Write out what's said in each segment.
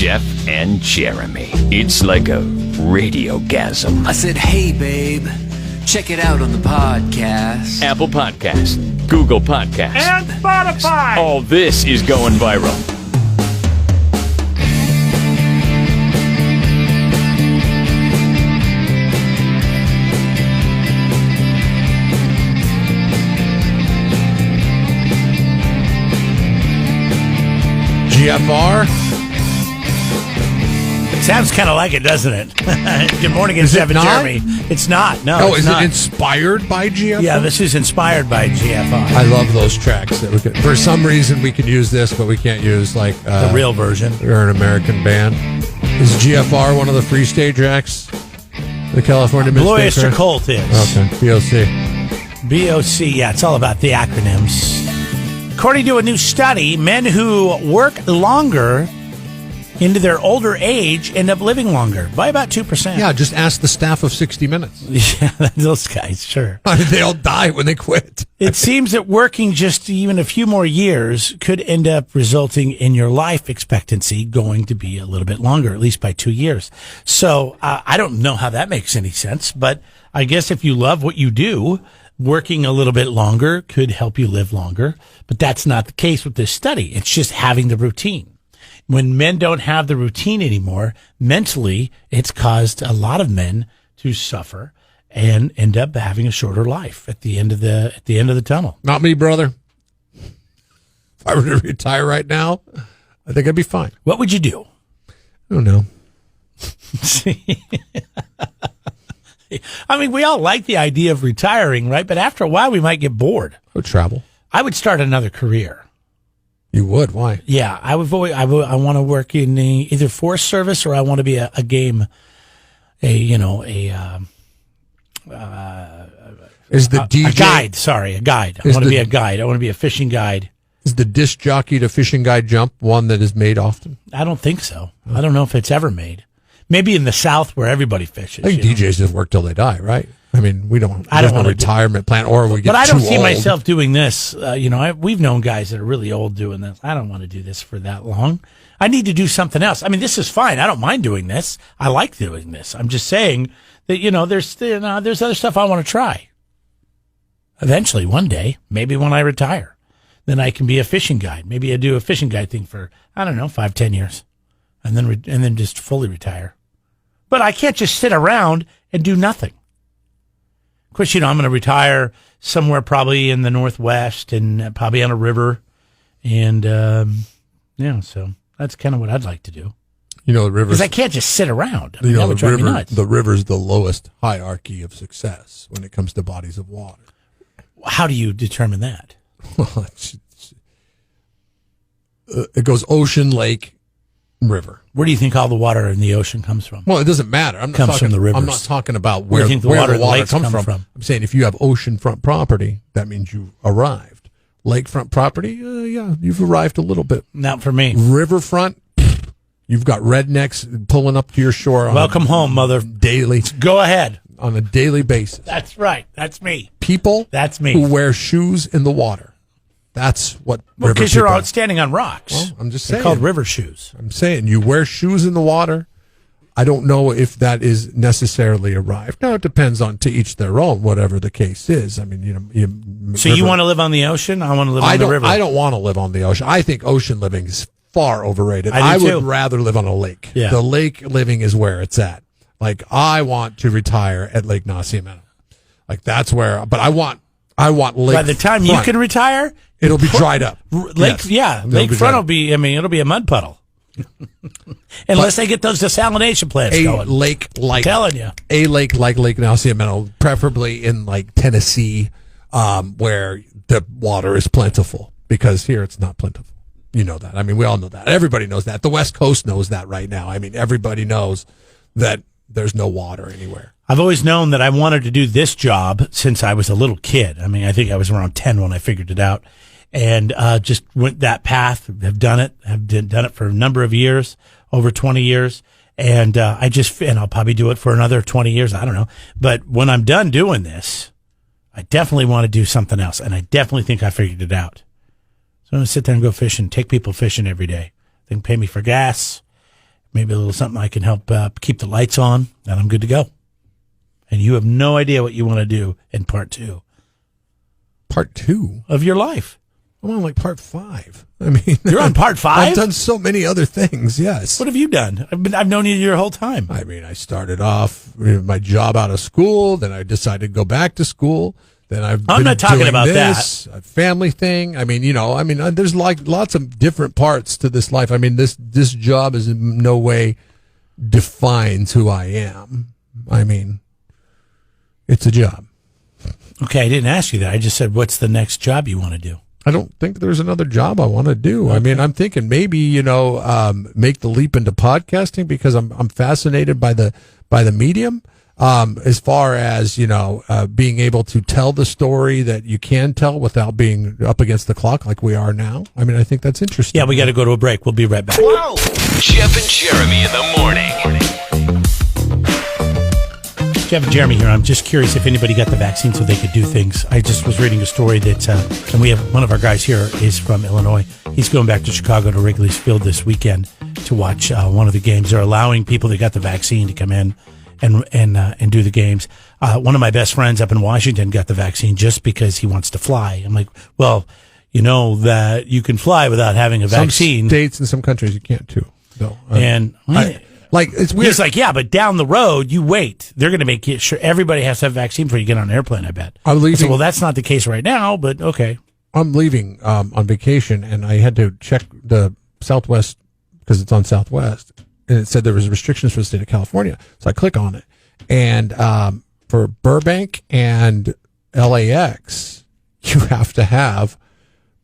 Jeff and Jeremy. It's like a radiogasm. I said, hey, babe, check it out on the podcast. Apple Podcast, Google Podcast, And Spotify. all this is going viral. GFR? Sounds kind of like it, doesn't it? Good morning, it's Jeff and not? Jeremy. It's not. No, Oh, it's is not. it inspired by GFR? Yeah, this is inspired by GFR. I love those tracks. That we could, for some reason, we can use this, but we can't use, like... The real version. We're an American band. Is GFR one of the free stage acts? The California Blue Mistake? Oyster Cult is. Okay, BOC. BOC, yeah, it's all about the acronyms. According to a new study, men who work longer into their older age end up living longer by about 2%. Yeah, just ask the staff of 60 Minutes. Yeah, those guys, sure. I mean, they all die when they quit. It seems that working just even a few more years could end up resulting in your life expectancy going to be a little bit longer, at least by 2 years. So I don't know how that makes any sense, but I guess if you love what you do, working a little bit longer could help you live longer. But that's not the case with this study. It's just having the routine. When men don't have the routine anymore, mentally, it's caused a lot of men to suffer and end up having a shorter life at the end of the tunnel. Not me, brother. If I were to retire right now, I think I'd be fine. What would you do? I don't know. I mean, we all like the idea of retiring, right? But after a while, we might get bored. I would travel. I would start another career. You would? Why? Yeah, I want to work in either Forest Service or I want to be a game, Is the DJ a guide? Sorry, a guide. I want to be a guide. I want to be a fishing guide. Is the disc jockey to fishing guide jump one that is made often? I don't think so. I don't know if it's ever made. Maybe in the South where everybody fishes. I think DJs just work till they die, right? I mean, we don't. I don't want a wanna retirement plan, or we get. But I don't see old. myself doing this. We've known guys that are really old doing this. I don't want to do this for that long. I need to do something else. I mean, this is fine. I don't mind doing this. I like doing this. I'm just saying that there's other stuff I want to try. Eventually, one day, maybe when I retire, then I can be a fishing guide. Maybe I do a fishing guide thing for 5-10 years, and then just fully retire. But I can't just sit around and do nothing. Of course, I'm going to retire somewhere probably in the Northwest and probably on a river. And, so that's kind of what I'd like to do. The river. Because I can't just sit around. I mean, that would drive me nuts. The river's the lowest hierarchy of success when it comes to bodies of water. How do you determine that? Well, it goes ocean, lake, river. Where do you think all the water in the ocean comes from? Well, it doesn't matter. From the rivers. I'm not talking about Where where do you think the water lakes comes come from. I'm saying if you have oceanfront property, that means you arrived. Lakefront property, yeah, you've arrived a little bit. Not for me. Riverfront, you've got rednecks pulling up to your shore. Welcome home, mother. Daily. Go ahead. On a daily basis. That's right. That's me. People. That's me. Who wear shoes in the water. That's what river because you're people out standing on rocks. Well, I'm just They're saying. called river shoes. I'm saying you wear shoes in the water. I don't know if that is necessarily arrived. Now, it depends on to each their own, whatever the case is. I mean, So you want to live on the ocean? I want to live on the river. I don't want to live on the ocean. I think ocean living is far overrated. I do would rather live on a lake. Yeah. The lake living is where it's at. Like, I want to retire at Lake Nacimiento. Like, that's where, but I want lake. By the time you can retire, it'll be dried up. Lakefront will be, it'll be a mud puddle. Unless they get those desalination plants going. I'm telling you. A lake like Lake Nacimiento, preferably in like Tennessee, where the water is plentiful, because here it's not plentiful. You know that. I mean, we all know that. Everybody knows that. The West Coast knows that right now. I mean, everybody knows that there's no water anywhere. I've always known that I wanted to do this job since I was a little kid. I mean, I think I was around 10 when I figured it out, and just went that path. Have done it for a number of years, over 20 years, and I'll probably do it for another 20 years. I don't know, but when I'm done doing this, I definitely want to do something else, and I definitely think I figured it out. So I'm gonna sit there and go fishing, take people fishing every day. They can pay me for gas, maybe a little something I can help keep the lights on, and I'm good to go. And you have no idea what you want to do in part 2. Part 2 of your life. I'm on like part 5. I mean, you're on part 5? I've done so many other things. Yes. What have you done? I've known you your whole time. I mean, I started off my job out of school. Then I decided to go back to school. Then I'm not talking about this, a family thing. I mean, there's like lots of different parts to this life. I mean, this job is in no way defines who I am. I mean, it's a job. Okay, I didn't ask you that. I just said, what's the next job you want to do? I don't think there's another job I want to do. Okay. I mean, I'm thinking maybe, make the leap into podcasting because I'm fascinated by the medium. As far as, being able to tell the story that you can tell without being up against the clock like we are now. I mean, I think that's interesting. Yeah, we got to go to a break. We'll be right back. Whoa! Jeff and Jeremy in the morning. Jeff and Jeremy here. I'm just curious if anybody got the vaccine so they could do things. I just was reading a story that, and we have one of our guys here is from Illinois. He's going back to Chicago to Wrigley's Field this weekend to watch one of the games. They're allowing people that got the vaccine to come in and do the games. One of my best friends up in Washington got the vaccine just because he wants to fly. I'm like, well, you know that you can fly without having a vaccine. Some states and some countries you can't too. No, it's weird. He's like, yeah, but down the road, you wait. They're going to make it sure everybody has to have a vaccine before you get on an airplane, I bet. I'm leaving. I said, well, that's not the case right now, but okay. I'm leaving on vacation, and I had to check the Southwest because it's on Southwest, and it said there was restrictions for the state of California. So I click on it, and for Burbank and LAX, you have to have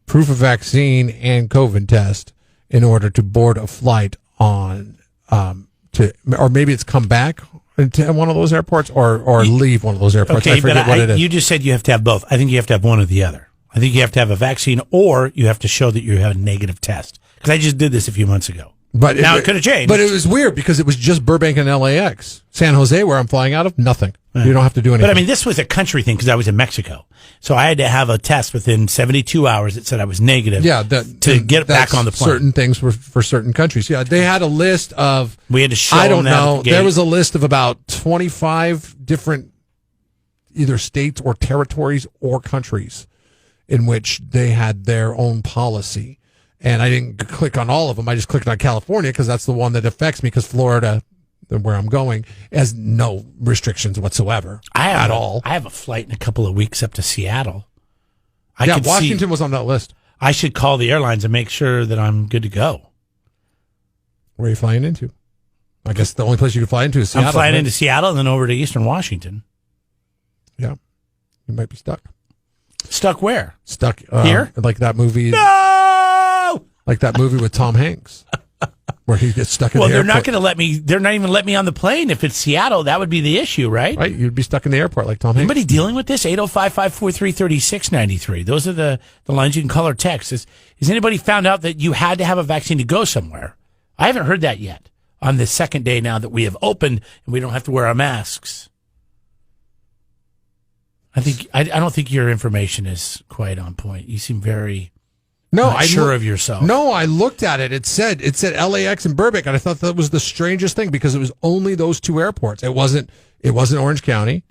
proof of vaccine and COVID test in order to board a flight on or maybe it's come back to one of those airports or leave one of those airports. Okay, I forget what it is. You just said you have to have both. I think you have to have one or the other. I think you have to have a vaccine or you have to show that you have a negative test. Because I just did this a few months ago. But now it could have changed. But it was weird because it was just Burbank and LAX. San Jose, where I'm flying out of, nothing. You don't have to do anything. But I mean, this was a country thing because I was in Mexico. So I had to have a test within 72 hours that said I was negative to get back on the plane. Certain things were for certain countries. Yeah, they had a list of... We had to show I don't them know. There was a list of about 25 different either states or territories or countries in which they had their own policy. And I didn't click on all of them. I just clicked on California because that's the one that affects me because Florida, where I'm going, has no restrictions whatsoever at all. I have a flight in a couple of weeks up to Seattle. Washington was on that list. I should call the airlines and make sure that I'm good to go. Where are you flying into? I guess the only place you can fly into is Seattle. I'm flying into Seattle and then over to Eastern Washington. Yeah. You might be stuck. Stuck where? Stuck here? Like that movie. No! Like that movie with Tom Hanks. Where he gets stuck in the airport. Well, they're not going to let me. They're not even let me on the plane if it's Seattle. That would be the issue, right? Right. You'd be stuck in the airport like Tom Hanks. Anybody dealing with this? 805-543-3693. Those are the lines you can call or text. Has anybody found out that you had to have a vaccine to go somewhere? I haven't heard that yet on the second day now that we have opened and we don't have to wear our masks. I don't think your information is quite on point. You seem very... sure of yourself. No, I looked at it. It said LAX and Burbank, and I thought that was the strangest thing because it was only those two airports. It wasn't Orange County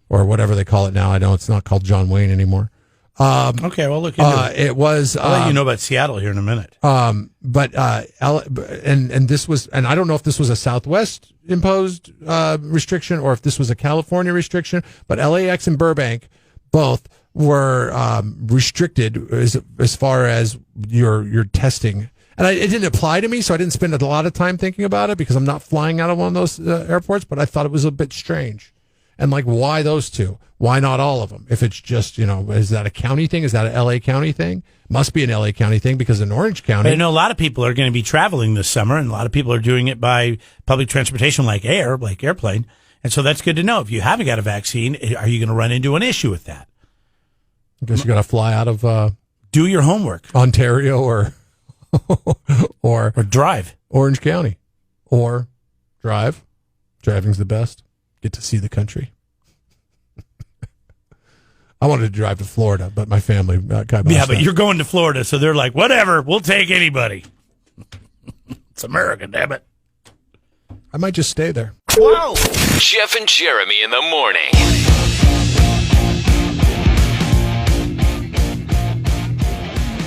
or whatever they call it now. I know it's not called John Wayne anymore. Okay, well look into it. It was. I'll let you know about Seattle here in a minute. And this was, and I don't know if this was a Southwest imposed restriction or if this was a California restriction, but LAX and Burbank both were restricted as far as your testing. And it didn't apply to me, so I didn't spend a lot of time thinking about it because I'm not flying out of one of those airports, but I thought it was a bit strange. And like, why those two? Why not all of them? If it's just, is that a county thing? Is that an LA County thing? Must be an LA County thing because in Orange County. But I know a lot of people are going to be traveling this summer, and a lot of people are doing it by public transportation like airplane. And so that's good to know. If you haven't got a vaccine, are you going to run into an issue with that? I guess you got to fly out of do your homework, Ontario or drive Orange County or drive. Driving's the best. Get to see the country. I wanted to drive to Florida, but my family but you're going to Florida, so they're like, whatever, we'll take anybody. It's America, damn it. I might just stay there. Whoa! Jeff and Jeremy in the morning.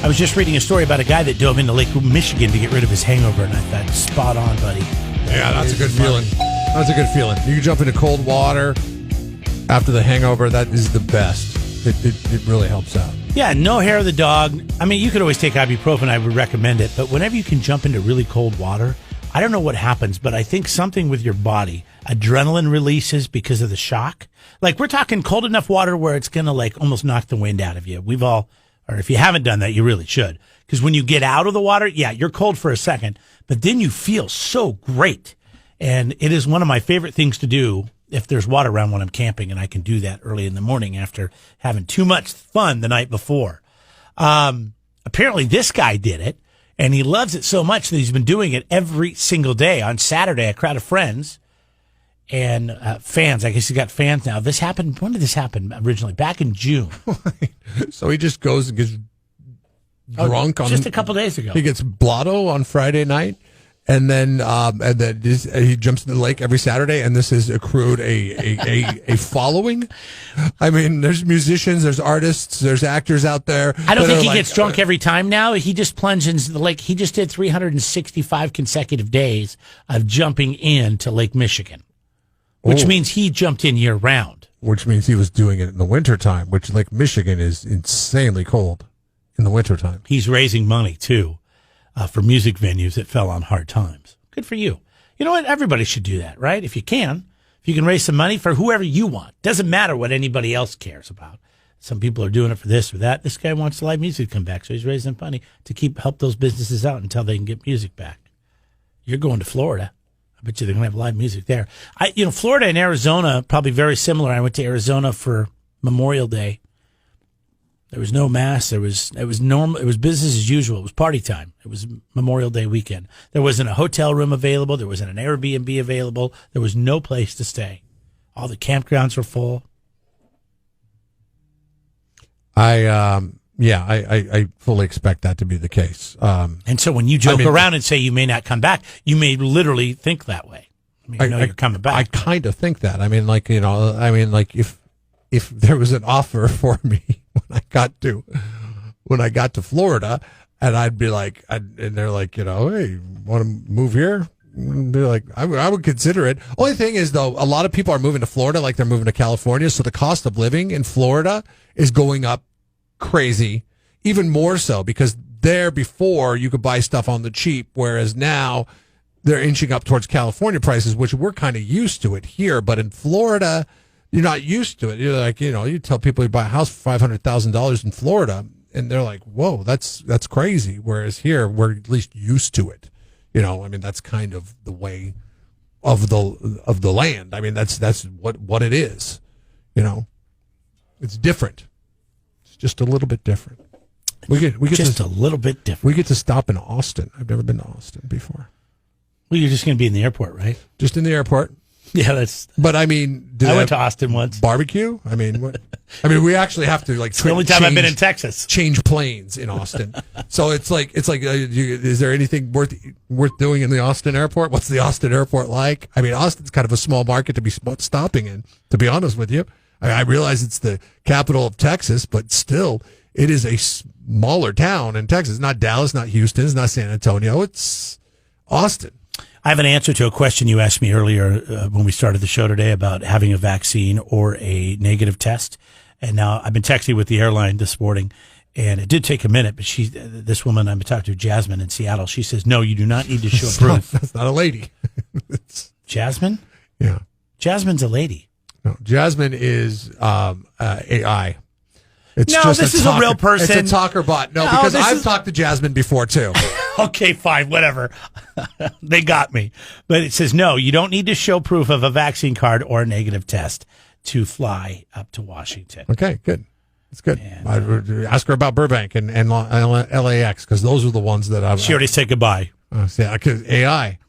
I was just reading a story about a guy that dove into Lake Michigan to get rid of his hangover, and I thought, spot on, buddy. Yeah, that's a good feeling. That's a good feeling. You can jump into cold water after the hangover. That is the best. It really helps out. Yeah, no hair of the dog. I mean, you could always take ibuprofen. I would recommend it. But whenever you can jump into really cold water, I don't know what happens, but I think something with your body, adrenaline releases because of the shock. Like, we're talking cold enough water where it's going to, like, almost knock the wind out of you. We've all... Or if you haven't done that, you really should. Because when you get out of the water, yeah, you're cold for a second, but then you feel so great. And it is one of my favorite things to do if there's water around when I'm camping, and I can do that early in the morning after having too much fun the night before. Apparently this guy did it, and he loves it so much that he's been doing it every single day. On Saturday, a crowd of friends and fans. I guess he's got fans now. This happened. When did this happen originally? Back in June. So he just goes and gets drunk on just a couple days ago. He gets blotto on Friday night, and then he jumps in the lake every Saturday. And this has accrued a following. I mean, there's musicians, there's artists, there's actors out there. I don't think he gets drunk every time now. He just plunges into the lake. He just did 365 consecutive days of jumping into Lake Michigan. Which means he jumped in year round. Which means he was doing it in the wintertime, which Lake Michigan is insanely cold in the wintertime. He's raising money, too, for music venues that fell on hard times. Good for you. You know what? Everybody should do that, right? If you can raise some money for whoever you want. Doesn't matter what anybody else cares about. Some people are doing it for this or that. This guy wants live music to come back, so he's raising money to help those businesses out until they can get music back. You're going to Florida. I bet you they're going to have live music there. Florida and Arizona, probably very similar. I went to Arizona for Memorial Day. There was no mass. It was normal. It was business as usual. It was party time. It was Memorial Day weekend. There wasn't a hotel room available. There wasn't an Airbnb available. There was no place to stay. All the campgrounds were full. I fully expect that to be the case. And so when you joke around and say you may not come back, you may literally think that way. You're coming back. I kind of think that. If there was an offer for me when I got to Florida, and I'd be like, and they're like, hey, want to move here? And be like, I would consider it. Only thing is, though, a lot of people are moving to Florida like they're moving to California, so the cost of living in Florida is going up crazy, even more so, because there before you could buy stuff on the cheap, whereas now they're inching up towards California prices, which we're kind of used to it here. But in Florida, you're not used to it. You're like, you tell people you buy a house for $500,000 in Florida, and they're like, whoa, that's crazy. Whereas here, we're at least used to it. That's kind of the way of the land. I mean, that's what it is. It's different. Just a little bit different. We get a little bit different. We get to stop in Austin. I've never been to Austin before. Well, you're just going to be in the airport, right? Just in the airport. Yeah, that's. But I went to Austin once. Barbecue. What? We actually have to it's the only time I've been in Texas. Change planes in Austin. So it's like. Is there anything worth doing in the Austin airport? What's the Austin airport like? Austin's kind of a small market to be stopping in. To be honest with you. I realize it's the capital of Texas, but still, it is a smaller town in Texas. Not Dallas, not Houston, it's not San Antonio. It's Austin. I have an answer to a question you asked me earlier when we started the show today about having a vaccine or a negative test. And now I've been texting with the airline this morning, and it did take a minute, but this woman I've been talking to, Jasmine in Seattle, she says, no, you do not need to show proof. That's not a lady. Jasmine? Yeah. Jasmine's a lady. No, Jasmine is AI. This is a real person. It's a talker bot. No, because I've talked to Jasmine before, too. Okay, fine, whatever. They got me. But it says, no, you don't need to show proof of a vaccine card or a negative test to fly up to Washington. Okay, good. It's good. And, ask her about Burbank and LAX, because those are the ones that I've... She already said goodbye. Because AI.